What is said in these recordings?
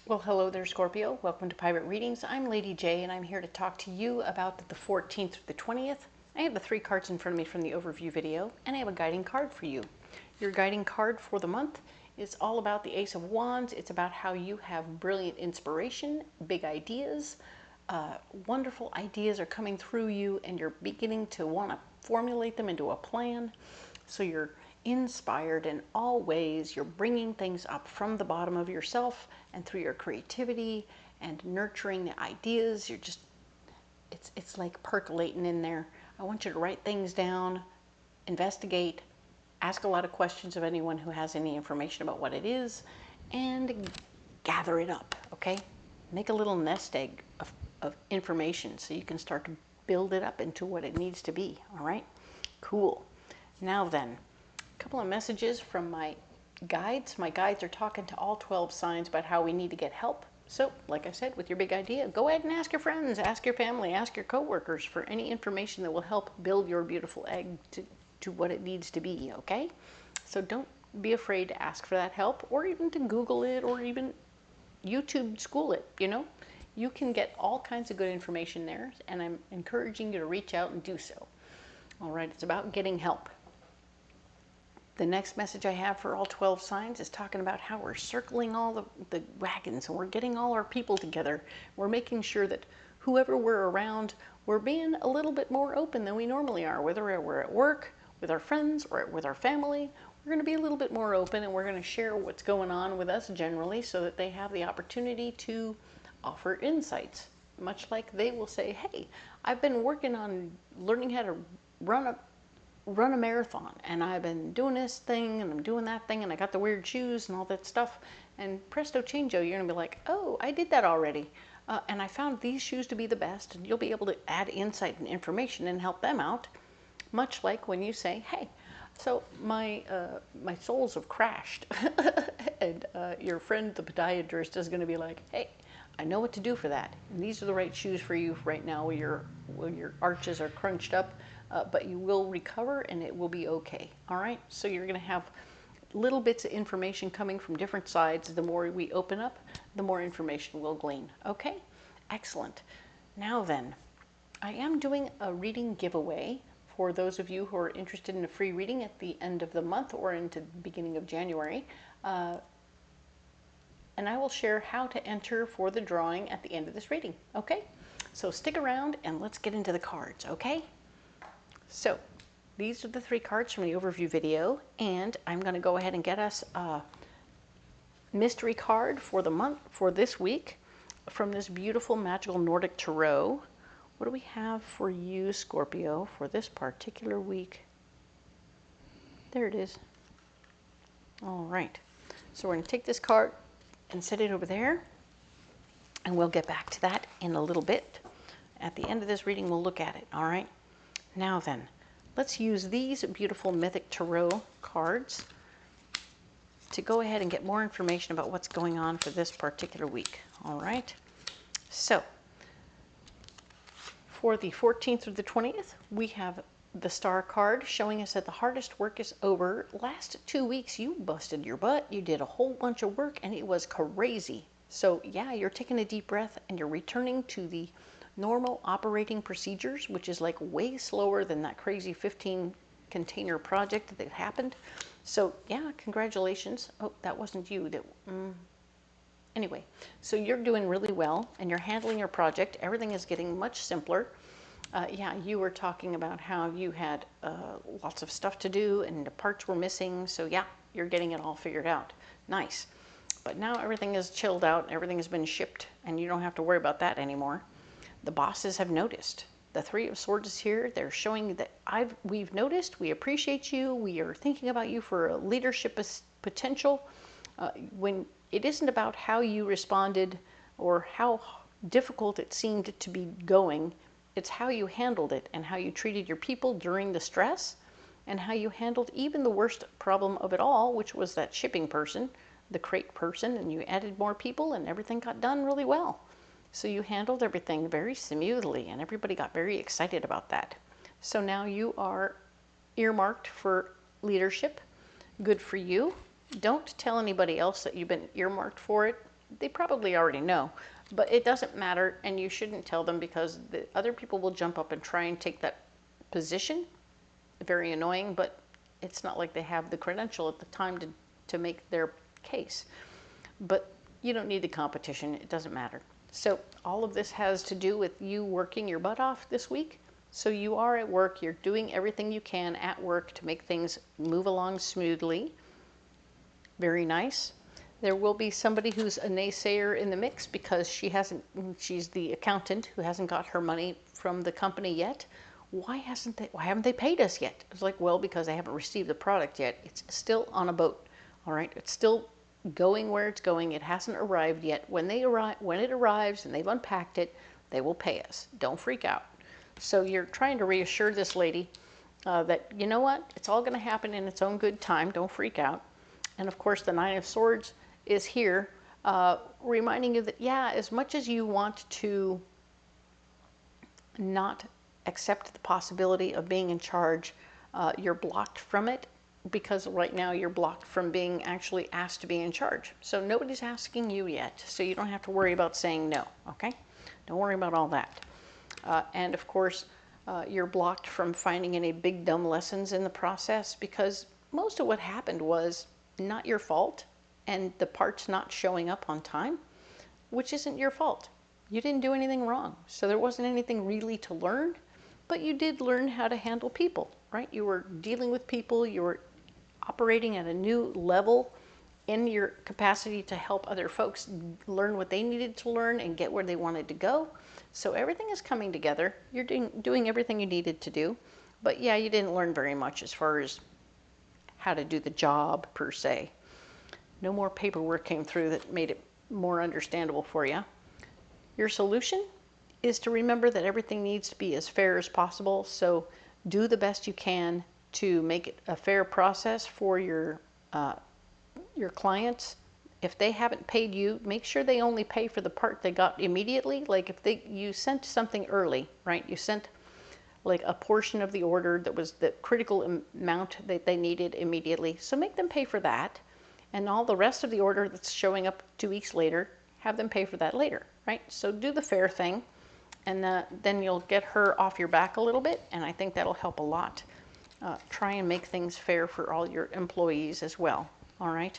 Well, hello there, Scorpio. Welcome to Pirate Readings. I'm Lady J, and I'm here to talk to you about the 14th through the 20th. I have the 3 cards in front of me from the overview video, and I have a guiding card for you. Your guiding card for the month is all about the Ace of Wands. It's about how you have brilliant inspiration, big ideas, wonderful ideas are coming through you, and you're beginning to want to formulate them into a plan. So you're inspired in all ways. You're bringing things up from the bottom of yourself and through your creativity and nurturing the ideas. You're just, it's like percolating in there. I want you to write things down, investigate, ask a lot of questions of anyone who has any information about what it is, and gather it up, okay? Make a little nest egg of information so you can start to build it up into what it needs to be, all right? Cool. Now then, a couple of messages from my guides. My guides are talking to all 12 signs about how we need to get help. So, like I said, with your big idea, go ahead and ask your friends, ask your family, ask your coworkers for any information that will help build your beautiful egg to what it needs to be, okay? So don't be afraid to ask for that help, or even to Google it, or even YouTube school it, you know? You can get all kinds of good information there, and I'm encouraging you to reach out and do so. All right, it's about getting help. The next message I have for all 12 signs is talking about how we're circling all the wagons, and we're getting all our people together. We're making sure that whoever we're around, we're being a little bit more open than we normally are, whether we're at work, with our friends, or with our family. We're going to be a little bit more open, and we're going to share what's going on with us generally so that they have the opportunity to offer insights. Much like they will say, hey, I've been working on learning how to run a marathon, and I've been doing this thing and I'm doing that thing, and I got the weird shoes and all that stuff, and presto changeo, you're gonna be like, oh, I did that already, and I found these shoes to be the best, and you'll be able to add insight and information and help them out. Much like when you say, hey, so my soles have crashed and your friend the podiatrist is going to be like, hey, I know what to do for that, and these are the right shoes for you right now where your arches are crunched up, but you will recover and it will be okay. All right, so you're going to have little bits of information coming from different sides. The more we open up, the more information we'll glean. Okay, excellent. Now then, I am doing a reading giveaway for those of you who are interested in a free reading at the end of the month or into the beginning of January. And I will share how to enter for the drawing at the end of this reading, okay? So stick around and let's get into the cards, okay? So these are the 3 cards from the overview video, and I'm going to go ahead and get us a mystery card for the month, for this week, from this beautiful magical Nordic tarot. What do we have for you, Scorpio, for this particular week? There it is. All right. So we're going to take this card and set it over there, and we'll get back to that in a little bit. At the end of this reading, we'll look at it. All right. Now then, let's use these beautiful Mythic tarot cards to go ahead and get more information about what's going on for this particular week. All right. So for the 14th through the 20th, we have the Star card showing us that the hardest work is over. Last 2 weeks, you busted your butt. You did a whole bunch of work, and it was crazy. So yeah, you're taking a deep breath, and you're returning to the normal operating procedures, which is like way slower than that crazy 15 container project that happened. So yeah, congratulations. Oh, that wasn't you. Anyway, so you're doing really well, and you're handling your project. Everything is getting much simpler. Yeah, you were talking about how you had lots of stuff to do and the parts were missing. So yeah, you're getting it all figured out. Nice. But now everything is chilled out. Everything has been shipped, and you don't have to worry about that anymore. The bosses have noticed. The 3 of Swords is here. They're showing that we've noticed. We appreciate you. We are thinking about you for a leadership potential. When it isn't about how you responded or how difficult it seemed to be going, it's how you handled it and how you treated your people during the stress, and how you handled even the worst problem of it all, which was that shipping person, the crate person, and you added more people and everything got done really well. So you handled everything very smoothly, and everybody got very excited about that. So now you are earmarked for leadership. Good for you. Don't tell anybody else that you've been earmarked for it. they probably already know, but it doesn't matter, and you shouldn't tell them, because the other people will jump up and try and take that position. Very annoying, but it's not like they have the credential at the time to make their case. But you don't need the competition. It doesn't matter. So all of this has to do with you working your butt off this week. So you are at work. You're doing everything you can at work to make things move along smoothly. Very nice. There will be somebody who's a naysayer in the mix because she's the accountant who hasn't got her money from the company yet. Why haven't they paid us yet? It's like, well, because they haven't received the product yet. It's still on a boat. All right. It's still going where it's going. It hasn't arrived yet. When it arrives and they've unpacked it, they will pay us. Don't freak out. So you're trying to reassure this lady that, you know what, it's all going to happen in its own good time. Don't freak out. And of course, the Nine of Swords is here, reminding you that, yeah, as much as you want to not accept the possibility of being in charge, you're blocked from it, because right now you're blocked from being actually asked to be in charge. So nobody's asking you yet, so you don't have to worry about saying no, okay? Don't worry about all that. And of course, you're blocked from finding any big dumb lessons in the process, because most of what happened was not your fault, and the parts not showing up on time, which isn't your fault. You didn't do anything wrong. So there wasn't anything really to learn, but you did learn how to handle people, right? You were dealing with people, you were operating at a new level in your capacity to help other folks learn what they needed to learn and get where they wanted to go. So everything is coming together. You're doing everything you needed to do. But yeah, you didn't learn very much as far as how to do the job per se. No more paperwork came through that made it more understandable for you. Your solution is to remember that everything needs to be as fair as possible. So do the best you can to make it a fair process for your clients. If they haven't paid you, make sure they only pay for the part they got immediately. Like if you sent something early, right? You sent like a portion of the order that was the critical amount that they needed immediately. So make them pay for that. And all the rest of the order that's showing up 2 weeks later, have them pay for that later, right? So do the fair thing, and then you'll get her off your back a little bit, and I think that'll help a lot. Try and make things fair for all your employees as well, all right?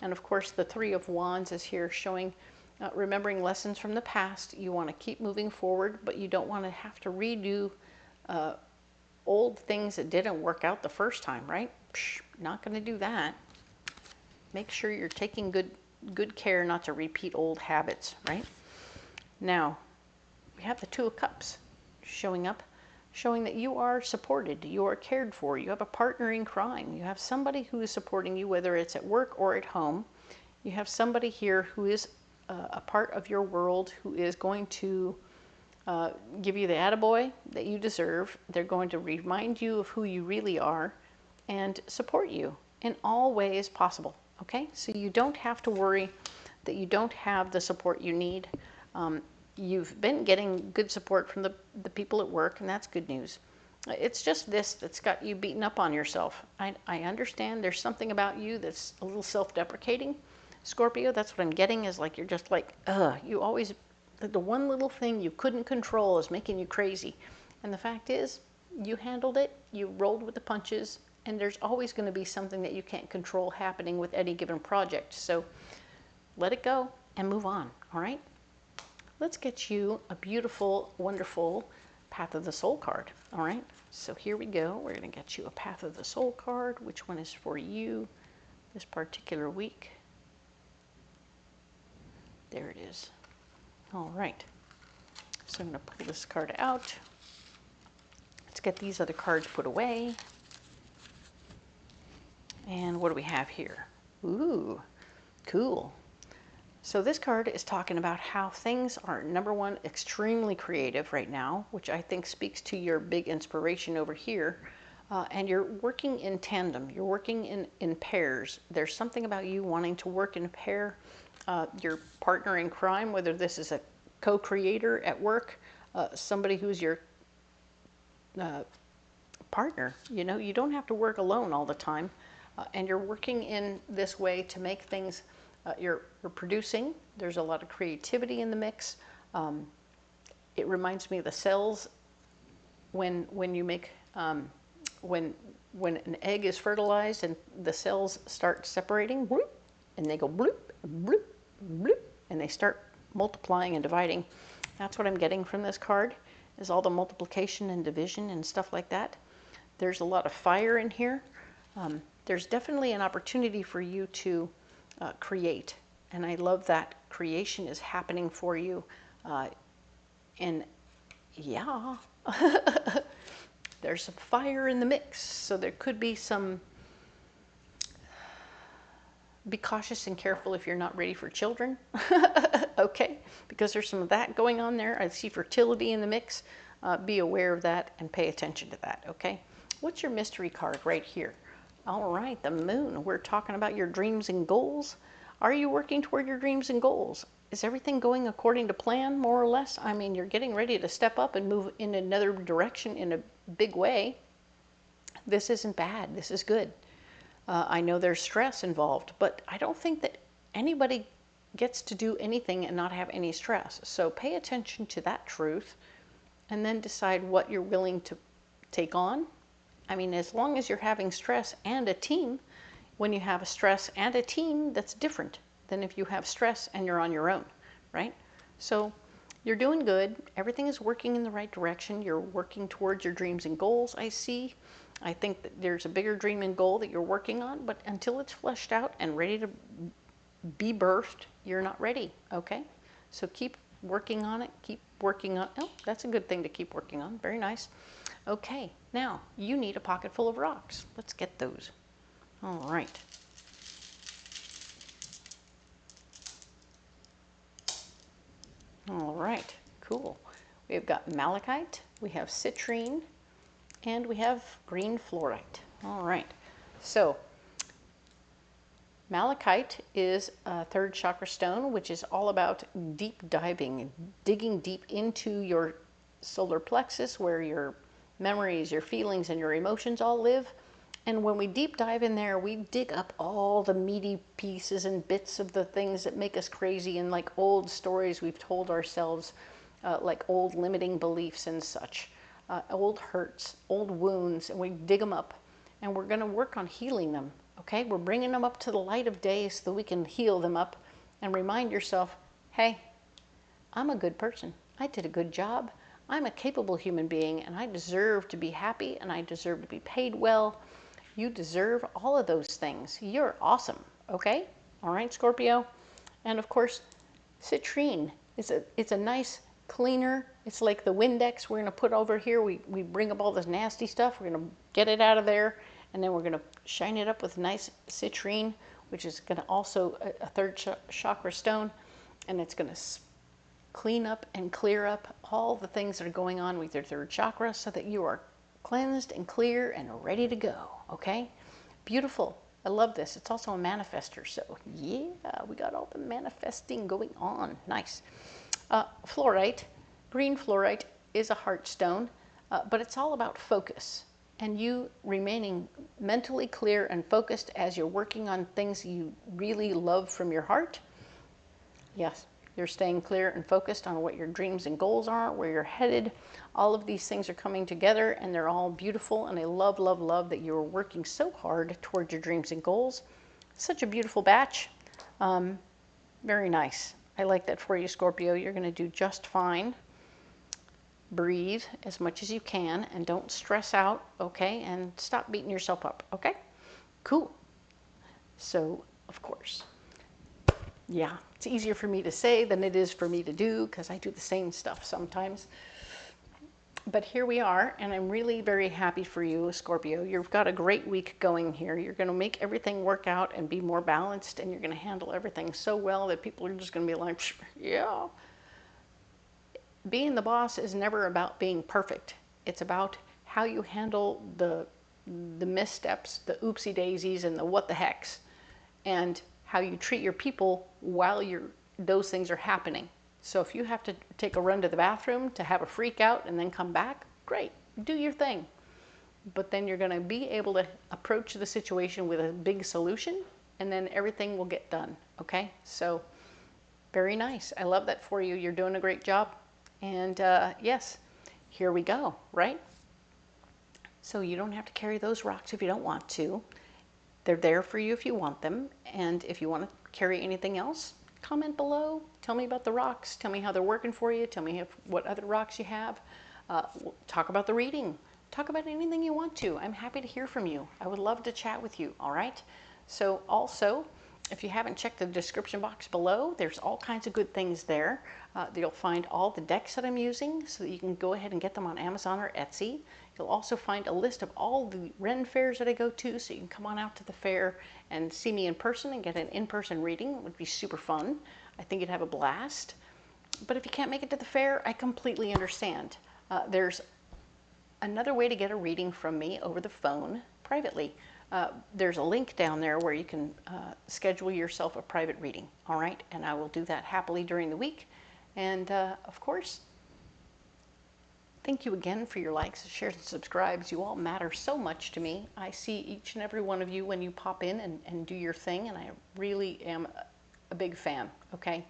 And of course, the Three of Wands is here showing, remembering lessons from the past. You want to keep moving forward, but you don't want to have to redo old things that didn't work out the first time, right? Psh, not going to do that. Make sure you're taking good care not to repeat old habits, right? Now, we have the Two of Cups showing up, showing that you are supported, you are cared for, you have a partner in crime, you have somebody who is supporting you, whether it's at work or at home. You have somebody here who is a part of your world, who is going to give you the attaboy that you deserve. They're going to remind you of who you really are and support you in all ways possible. Okay, so you don't have to worry that you don't have the support you need. You've been getting good support from the people at work, and that's good news. It's just this that's got you beaten up on yourself. I understand there's something about you that's a little self-deprecating, Scorpio. That's what I'm getting, is like you're just like, you always, the one little thing you couldn't control is making you crazy. And the fact is, you handled it, you rolled with the punches, and there's always going to be something that you can't control happening with any given project. So let it go and move on, all right? Let's get you a beautiful, wonderful Path of the Soul card, all right? So here we go. We're going to get you a Path of the Soul card. Which one is for you this particular week? There it is. All right. So I'm going to pull this card out. Let's get these other cards put away. And what do we have here? Ooh, cool. So this card is talking about how things are, number one, extremely creative right now, which I think speaks to your big inspiration over here. And you're working in tandem. You're working in pairs. There's something about you wanting to work in a pair. Your partner in crime, whether this is a co-creator at work, somebody who's your partner. You know, you don't have to work alone all the time. And you're working in this way to make things you're producing. There's a lot of creativity in the mix. It reminds me of the cells when you make when an egg is fertilized and the cells start separating, bloop, and they go bloop, bloop, bloop, and they start multiplying and dividing. That's what I'm getting from this card, is all the multiplication and division and stuff like that. There's a lot of fire in here. There's definitely an opportunity for you to create, and I love that creation is happening for you. And yeah, there's some fire in the mix, so there could be some. Be cautious and careful if you're not ready for children, okay? Because there's some of that going on there. I see fertility in the mix. Be aware of that and pay attention to that, okay? What's your mystery card right here? All right, the moon. We're talking about your dreams and goals. Are you working toward your dreams and goals? Is everything going according to plan, more or less? I mean, you're getting ready to step up and move in another direction in a big way. This isn't bad. This is good. I know there's stress involved, but I don't think that anybody gets to do anything and not have any stress. So pay attention to that truth and then decide what you're willing to take on. I mean, as long as you're having stress and a team, when you have a stress and a team, that's different than if you have stress and you're on your own, right? So you're doing good. Everything is working in the right direction. You're working towards your dreams and goals, I see. I think that there's a bigger dream and goal that you're working on, but until it's fleshed out and ready to be birthed, you're not ready, okay? So keep working on it, keep working on, oh, that's a good thing to keep working on, very nice. Okay, now you need a pocket full of rocks. Let's get those. All right. All right, cool. We've got malachite, we have citrine, and we have green fluorite. All right, so malachite is a third chakra stone, which is all about deep diving, digging deep into your solar plexus where your memories, your feelings, and your emotions all live. And when we deep dive in there, we dig up all the meaty pieces and bits of the things that make us crazy and like old stories we've told ourselves, like old limiting beliefs and such. Old hurts, old wounds, and we dig them up, and we're going to work on healing them, okay? We're bringing them up to the light of day so that we can heal them up and remind yourself, hey, I'm a good person. I did a good job. I'm a capable human being, and I deserve to be happy, and I deserve to be paid well. You deserve all of those things. You're awesome, okay? All right, Scorpio? And of course, citrine is it's a nice cleaner. It's like the Windex we're going to put over here. We bring up all this nasty stuff. We're going to get it out of there, and then we're going to shine it up with nice citrine, which is going to also a third chakra stone, and it's going to clean up and clear up all the things that are going on with your third chakra so that you are cleansed and clear and ready to go, okay? Beautiful. I love this. It's also a manifester, so yeah, we got all the manifesting going on. Nice. Fluorite, green fluorite, is a heart stone, but it's all about focus and you remaining mentally clear and focused as you're working on things you really love from your heart. Yes, you're staying clear and focused on what your dreams and goals are, where you're headed. All of these things are coming together and they're all beautiful, and I love, love, love that you're working so hard towards your dreams and goals. Such a beautiful batch. Very nice. I like that for you, Scorpio. You're going to do just fine. Breathe as much as you can and don't stress out, okay? And stop beating yourself up, okay? Cool. So, of course, yeah, it's easier for me to say than it is for me to do because I do the same stuff sometimes. But here we are, and I'm really very happy for you, Scorpio. You've got a great week going here. You're going to make everything work out and be more balanced, and you're going to handle everything so well that people are just going to be like, yeah. Being the boss is never about being perfect. It's about how you handle the missteps, the oopsie daisies, and the what the hecks, and how you treat your people while those things are happening. So if you have to take a run to the bathroom to have a freak out and then come back, great, do your thing. But then you're going to be able to approach the situation with a big solution and then everything will get done. Okay, so very nice. I love that for you. You're doing a great job. And yes, here we go, right? So you don't have to carry those rocks if you don't want to. They're there for you if you want them. And if you want to carry anything else, comment below. Tell me about the rocks. Tell me how they're working for you. Tell me what other rocks you have. Talk about the reading. Talk about anything you want to. I'm happy to hear from you. I would love to chat with you, all right? So also, if you haven't checked the description box below, there's all kinds of good things there. You'll find all the decks that I'm using so that you can go ahead and get them on Amazon or Etsy. You'll also find a list of all the Ren fairs that I go to, so you can come on out to the fair and see me in person and get an in-person reading. It would be super fun. I think you'd have a blast. But if you can't make it to the fair, I completely understand. There's another way to get a reading from me over the phone privately. There's a link down there where you can schedule yourself a private reading, all right? And I will do that happily during the week. And of course, thank you again for your likes, shares, and subscribes. You all matter so much to me. I see each and every one of you when you pop in and do your thing, and I really am a big fan, okay?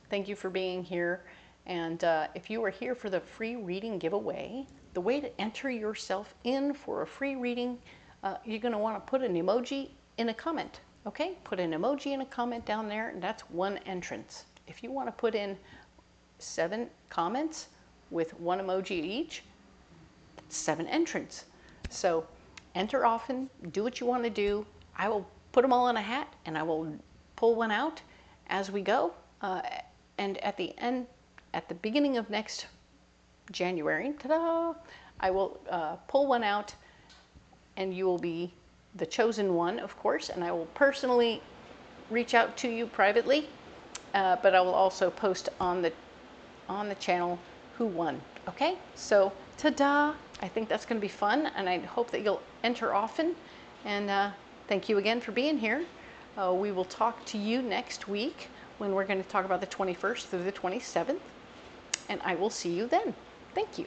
Thank you for being here. And if you are here for the free reading giveaway, the way to enter yourself in for a free reading, you're going to want to put an emoji in a comment, okay? Put an emoji in a comment down there, and that's one entrance. If you want to put in 7 comments with 1 emoji each, that's 7 entrants. So enter often, do what you want to do. I will put them all in a hat, and I will pull one out as we go. And at the end, at the beginning of next January, ta-da, I will pull one out, and you will be the chosen one, of course, and I will personally reach out to you privately, but I will also post on the channel who won. Okay, so ta-da! I think that's going to be fun, and I hope that you'll enter often. And thank you again for being here. We will talk to you next week when we're going to talk about the 21st through the 27th, and I will see you then. Thank you.